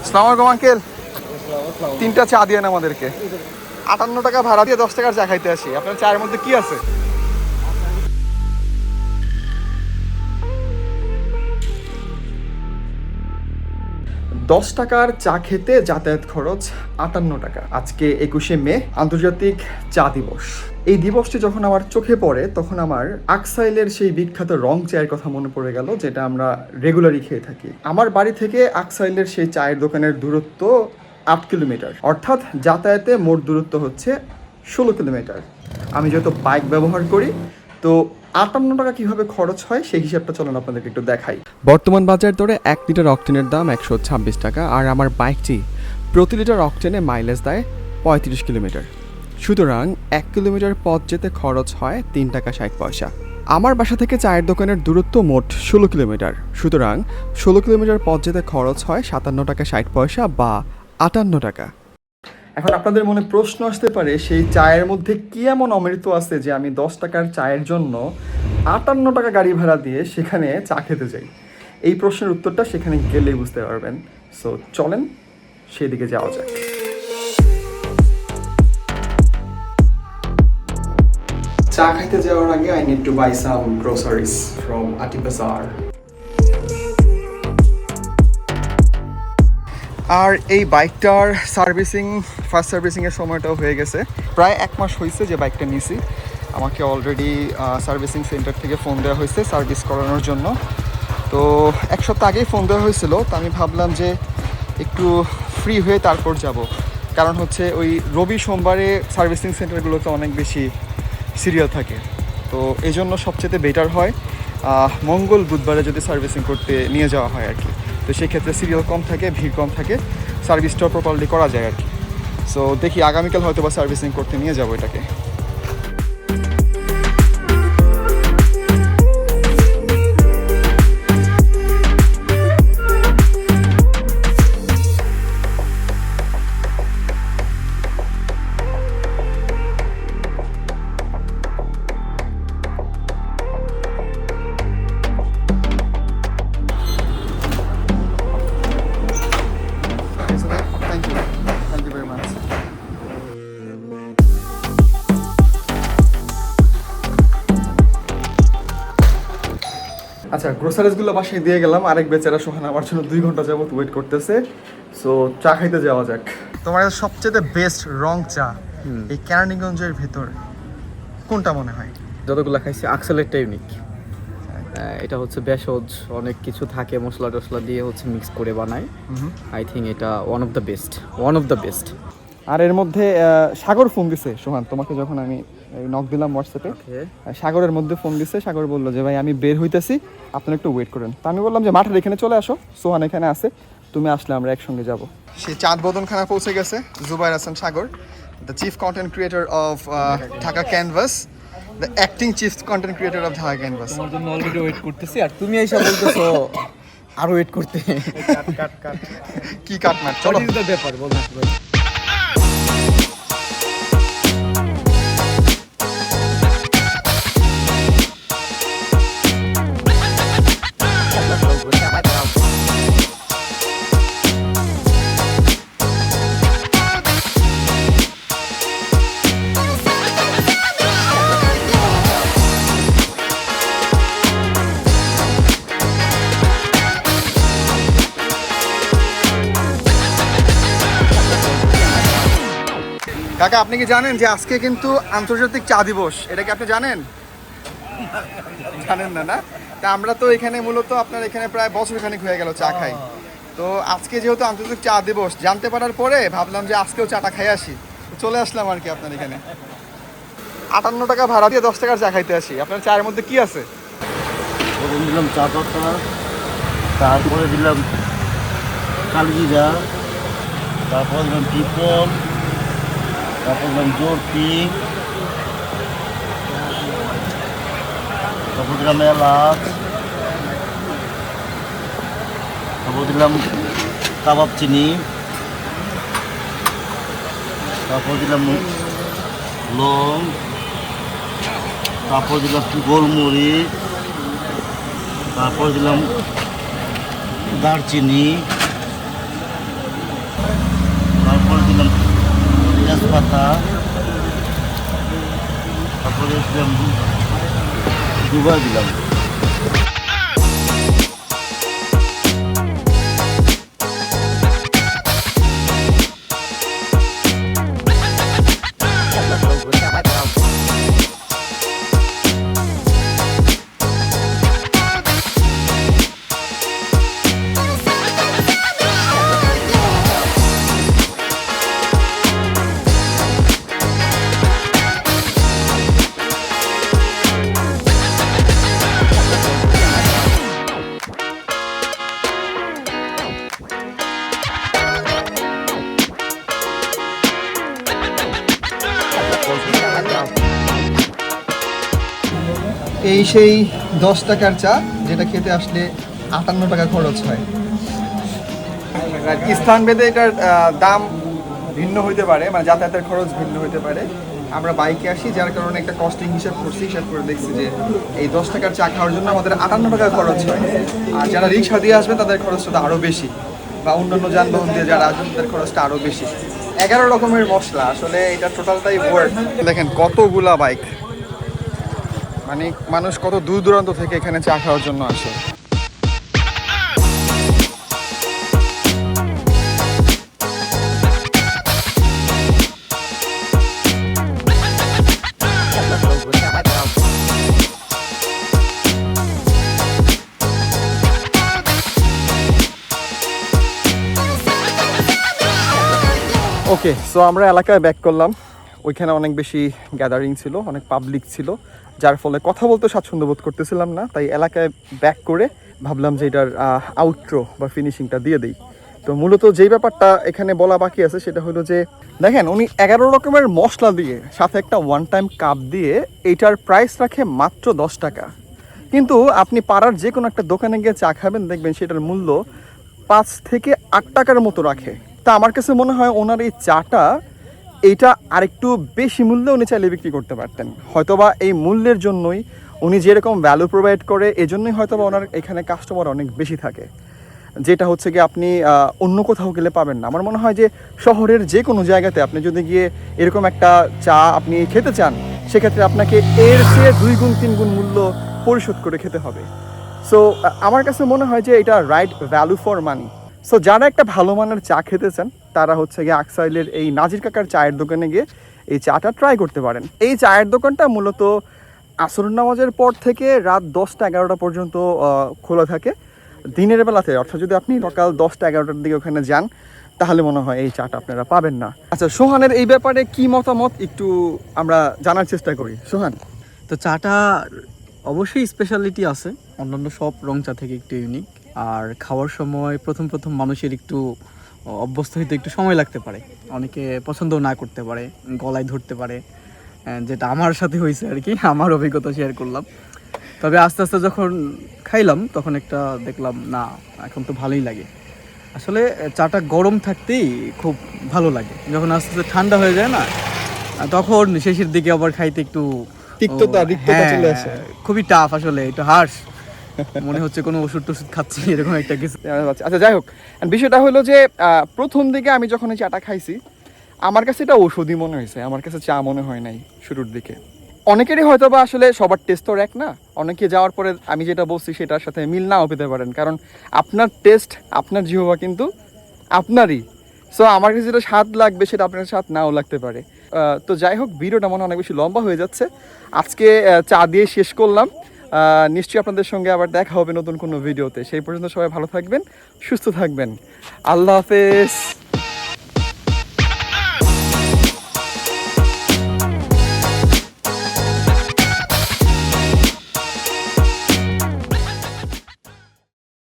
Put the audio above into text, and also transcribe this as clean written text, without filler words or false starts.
আসসালামু আলাইকুম আঙ্কেল, 3টা চা দিয়ে আমাদেরকে। 58 টাকা ভাড়া দিয়ে 10 টাকার চা খাইতে আসি। আপনার চায়ের মধ্যে কি আছে? $10 চা খেতে যাতায়াত খরচ 58 টাকা। আজকে 21শে মে, আন্তর্জাতিক চা দিবস। এই দিবসটি যখন আমার চোখে পড়ে তখন আমার আকসাইলের সেই বিখ্যাত রং চায়ের কথা মনে পড়ে গেল, যেটা আমরা রেগুলারই খেয়ে থাকি। আমার বাড়ি থেকে আকসাইলের সেই চায়ের দোকানের দূরত্ব 8 কিলোমিটার, অর্থাৎ যাতায়াতে মোট দূরত্ব হচ্ছে 16 কিলোমিটার। আমি যেহেতু বাইক ব্যবহার করি, তো 58 টাকা কীভাবে খরচ হয় সেই হিসাবটা চলুন আপনাদেরকে একটু দেখাই। বর্তমান বাজার দরে 1 লিটার অক্টেনের দাম 126 টাকা, আর আমার বাইকটি প্রতি লিটার অক্টেনে মাইলেজ দেয় 35 কিলোমিটার। সুতরাং 1 কিলোমিটার পথ যেতে খরচ হয় 3 টাকা 60 পয়সা। আমার বাসা থেকে চায়ের দোকানের দূরত্ব মোট 16 কিলোমিটার, সুতরাং 16 কিলোমিটার পথ যেতে খরচ হয় 57 টাকা 60 পয়সা বা 58 টাকা। এখন আপনাদের মনে প্রশ্ন আসতে পারে, সেই চায়ের মধ্যে কি এমন অমৃত আছে যে আমি 10 টাকার চায়ের জন্য 58 টাকা গাড়ি ভাড়া দিয়ে সেখানে চা খেতে যাই? এই প্রশ্নের উত্তরটা সেখানে গেলেই বুঝতে পারবেন। সো চলেন সেদিকে যাওয়া যাক। চা খাইতে যাওয়ার আগে I need to buy some groceries from আটি বাজার। আর এই বাইকটার ফার্স্ট সার্ভিসিংয়ের সময়টাও হয়ে গেছে। প্রায় 1 মাস হয়েছে যে বাইকটা নিয়েছি। আমাকে অলরেডি সার্ভিসিং সেন্টার থেকে ফোন দেওয়া হয়েছে সার্ভিস করানোর জন্য। তো 1 সপ্তাহ আগেই ফোন দেওয়া হয়েছিল, তো আমি ভাবলাম যে একটু ফ্রি হয়ে তারপর যাব। কারণ হচ্ছে ওই রবি সোমবারে সার্ভিসিং সেন্টারগুলোতে অনেক বেশি সিরিয়াল থাকে, তো এই জন্য সবচেয়ে বেটার হয় মঙ্গল বুধবারে যদি সার্ভিসিং করতে নিয়ে যাওয়া হয় আর কি। তো সেই ক্ষেত্রে সিরিয়াল কম থাকে, ভিড় কম থাকে, সার্ভিসটাও প্রপারলি করা যায় আর কি। সো দেখি আগামীকাল হয়তো বা সার্ভিসিং করতে নিয়ে যাবো এটাকে। আচ্ছা, গ্রোসারিজগুলো বাসায় দিয়ে গেলাম। আরেক বেচারা সোহান আমার জন্য 2 ঘন্টা যাবত ওয়েট করতেছে। সো চা খাইতে যাওয়া যাক। তোমার সবচেয়ে বেস্ট রং চা এই কেরানীগঞ্জের ভেতর কোনটা মনে হয়? যতগুলো খাইছি আকসাইলেরটা ইউনিক। এটা হচ্ছে ভেষজ অনেক কিছু থাকে, মশলা টশলা দিয়ে হচ্ছে মিক্স করে বানায়। আই থিঙ্ক এটা ওয়ান অফ দ্য বেস্ট। আর এর মধ্যে সাগর ফোন দিছে সোহান তোমাকে, যখন আমি নক দিলাম হোয়াটসঅ্যাপে, সাগরের মধ্যে ফোন দিছে। সাগর বললো যে ভাই আমি বের হইতেছি, আপনারা একটু ওয়েট করেন। তো আমি বললাম যে মাঠের এখানে চলে আসো, সোহান এখানে আছে, তুমি আসলে আমরা একসঙ্গে যাব। সে চাঁদ বদনখানা পৌঁছে গেছে Zubair Hasan Sagar, the chief content creator of Dhaka Canvas, the acting chief content creator of Dhaka Canvas. তোমার জন্য অলরেডি ওয়েট করতেছি, আর তুমি এসে বলতেছো আরো ওয়েট করতে। কি কাটমাট, চলো ব্যাপার বল না ভাই। কাকা, আপনি কি জানেন যে আজকে কিন্তু আন্তর্জাতিক চা দিবস? এটা কি আপনি জানেন? জানেন না? না, তা আমরা তো এখানে মূলত আপনার এখানে প্রায় বছরখানেক হয়ে গেল চা খাই। তো আজকে যেহেতু আন্তর্জাতিক চা দিবস জানতে পারার পরে ভাবলাম যে আজকেও চাটা খাই আসি, চলে আসলাম আর কি আপনার এখানে। 58 টাকা ভাড়া দিয়ে 10 টাকার চা খাইতে আসি। আপনার চায়ের মধ্যে কি আছে? দিলাম চা পাতা, তারপরে দিলাম কালজিরা, তারপর দিলাম টিপল, তারপর দিলাম জর্তি, তারপর দিলাম এলাচ, তারপর দিলাম কাবাব চিনি, তারপর দিলাম লং, তারপর দিলাম গোলমরিচ, তারপর দিলাম দারচিনি, তারপরে দিলাম তেজপাতা, তারপরে দিলাম দুবার দিলাম। এই সেই 10 টাকার চা যেটা খেতে আসলে 58 টাকা খরচ হয়। স্থানভেদে এটার দাম ভিন্ন হইতে পারে, মানে যাতায়াতের খরচ ভিন্ন হইতে পারে। আমরা বাইকে আসি, যার কারণে একটা কস্টিং হিসাব করছি, হিসাব করে দেখছি যে এই 10 টাকার চা খাওয়ার জন্য আমাদের 58 টাকা খরচ হয়। আর যারা রিক্সা দিয়ে আসবে তাদের খরচটা তো আরও বেশি, বা অন্যান্য যানবাহন দিয়ে যারা আসবে তাদের খরচটা আরও বেশি। 11 রকমের মশলা, আসলে এটা টোটালটাই ওয়ার্ড। দেখেন কতগুলা বাইক, মানে মানুষ কত দূর দূরান্ত থেকে এখানে চা খাওয়ার জন্য আসে। ওকে, সো আমরা এলাকায় ব্যাক করলাম। ওইখানে অনেক বেশি গ্যাদারিং ছিল, অনেক পাবলিক ছিল, যার ফলে কথা বলতে স্বাচ্ছন্দ্য বোধ করতেছিলাম না। তাই এলাকায় ব্যাক করে ভাবলাম যে এটার আউটরো বা ফিনিশিংটা দিয়ে দিই। তো মূলত যেই ব্যাপারটা এখানে বলা বাকি আছে সেটা হলো যে দেখেন, উনি 11 রকমের মশলা দিয়ে সাথে একটা ওয়ান টাইম কাপ দিয়ে এইটার প্রাইস রাখে মাত্র 10 টাকা। কিন্তু আপনি পাড়ার যে কোনো একটা দোকানে গিয়ে চা খাবেন, দেখবেন সেটার মূল্য 5 থেকে 8 টাকার মতো রাখে। তা আমার কাছে মনে হয় ওনার এই চাটা এইটা আরেকটু বেশি মূল্যে উনি চাইলে বিক্রি করতে পারতেন। হয়তোবা এই মূল্যের জন্যই উনি যেরকম ভ্যালু প্রোভাইড করে, এজন্যই হয়তোবা ওনার এখানে কাস্টমার অনেক বেশি থাকে, যেটা হচ্ছে কি আপনি অন্য কোথাও গেলে পাবেন না। আমার মনে হয় যে শহরের যে কোনো জায়গাতে আপনি যদি গিয়ে এরকম একটা চা আপনি খেতে চান, সেক্ষেত্রে আপনাকে এর চেয়ে 2 গুণ 3 গুণ মূল্য পরিশোধ করে খেতে হবে। সো আমার কাছে মনে হয় যে এটা right value for money. So যারা একটা ভালো মানের চা খেতে চান তারা হচ্ছে গিয়ে আকসাইলের এই নাজির কাকার চায়ের দোকানে গিয়ে এই চাটা ট্রাই করতে পারেন। এই চায়ের দোকানটা মূলত আসর নামাজের পর থেকে রাত 10টা 11টা পর্যন্ত খোলা থাকে। দিনের বেলাতে, অর্থাৎ যদি আপনি সকাল 10টা 11টার দিকে ওখানে যান, তাহলে মনে হয় এই চাটা আপনারা পাবেন না। আচ্ছা, সোহানের এই ব্যাপারে কি মতামত একটু আমরা জানার চেষ্টা করি। সোহান, তো চাটা অবশ্যই স্পেশালিটি আছে, অন্যান্য সব রং চা থেকে একটু ইউনিক। আর খাওয়ার সময় প্রথম মানুষের একটু অভ্যস্ত হইতে একটু সময় লাগতে পারে, অনেকে পছন্দও না করতে পারে, গলায় ধরতে পারে, যেটা আমার সাথে হয়েছে আর কি, আমার অভিজ্ঞতা শেয়ার করলাম। তবে আস্তে আস্তে যখন খাইলাম তখন একটা দেখলাম না, এখন তো ভালোই লাগে। আসলে চাটা গরম থাকতেই খুব ভালো লাগে, যখন আস্তে আস্তে ঠান্ডা হয়ে যায় না, তখন শেষের দিকে আবার খাইতে একটু রিক্ততা চলে আসে। খুবই টাফ, আসলে একটু হার্শ মনে হচ্ছে, কোনো ওষুধ টষুধ খাচ্ছি এরকম একটা কিছু। আচ্ছা, যাই হোক, বিষয়টা হলো যে প্রথম দিকে আমি যখন এই চাটা খাইছি, আমার কাছে এটা ওষুধই মনে হয়েছে, আমার কাছে চা মনে হয় নাই শুরুর দিকে। অনেকেরই হয়তো বা আসলে সবার টেস্ট তো এক না, অনেকে যাওয়ার পরে আমি যেটা বলছি সেটার সাথে মিল নাও পেতে পারেন, কারণ আপনার টেস্ট, আপনার জিহ্বা কিন্তু আপনারই। সো আমার কাছে যেটা স্বাদ লাগবে সেটা আপনার স্বাদ নাও লাগতে পারে। তো যাই হোক, ভিডিওটা মনে অনেক বেশি লম্বা হয়ে যাচ্ছে। আজকে চা দিয়ে শেষ করলাম। নিশ্চয়ই আপনাদের সঙ্গে আবার দেখা হবে নতুন কোনো ভিডিওতে। সেই পর্যন্ত সবাই ভালো থাকবেন, সুস্থ থাকবেন। আল্লাহ হাফেজ।